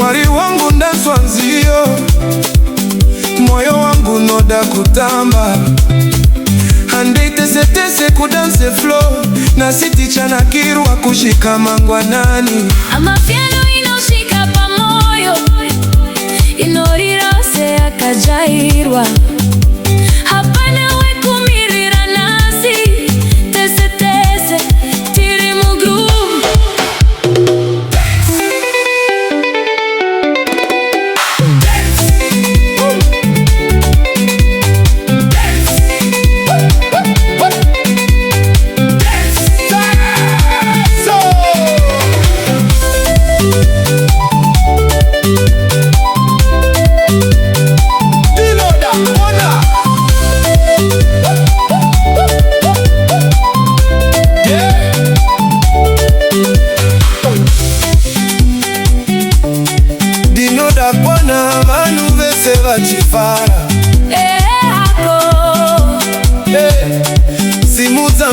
Mwari wangu ndanzwa nziyo, moyo wangu unoda kutamba. Handei tese tese kudance flow, Nhasi tichanakirwa kusvika mangwanani. Amapiano inosvika pamoyo, Inorira seyakajairwa. Hapana wekumirira Nhasi, tese tese tiri mugu. Hapana, vanu vese vachifara. Ako Simu za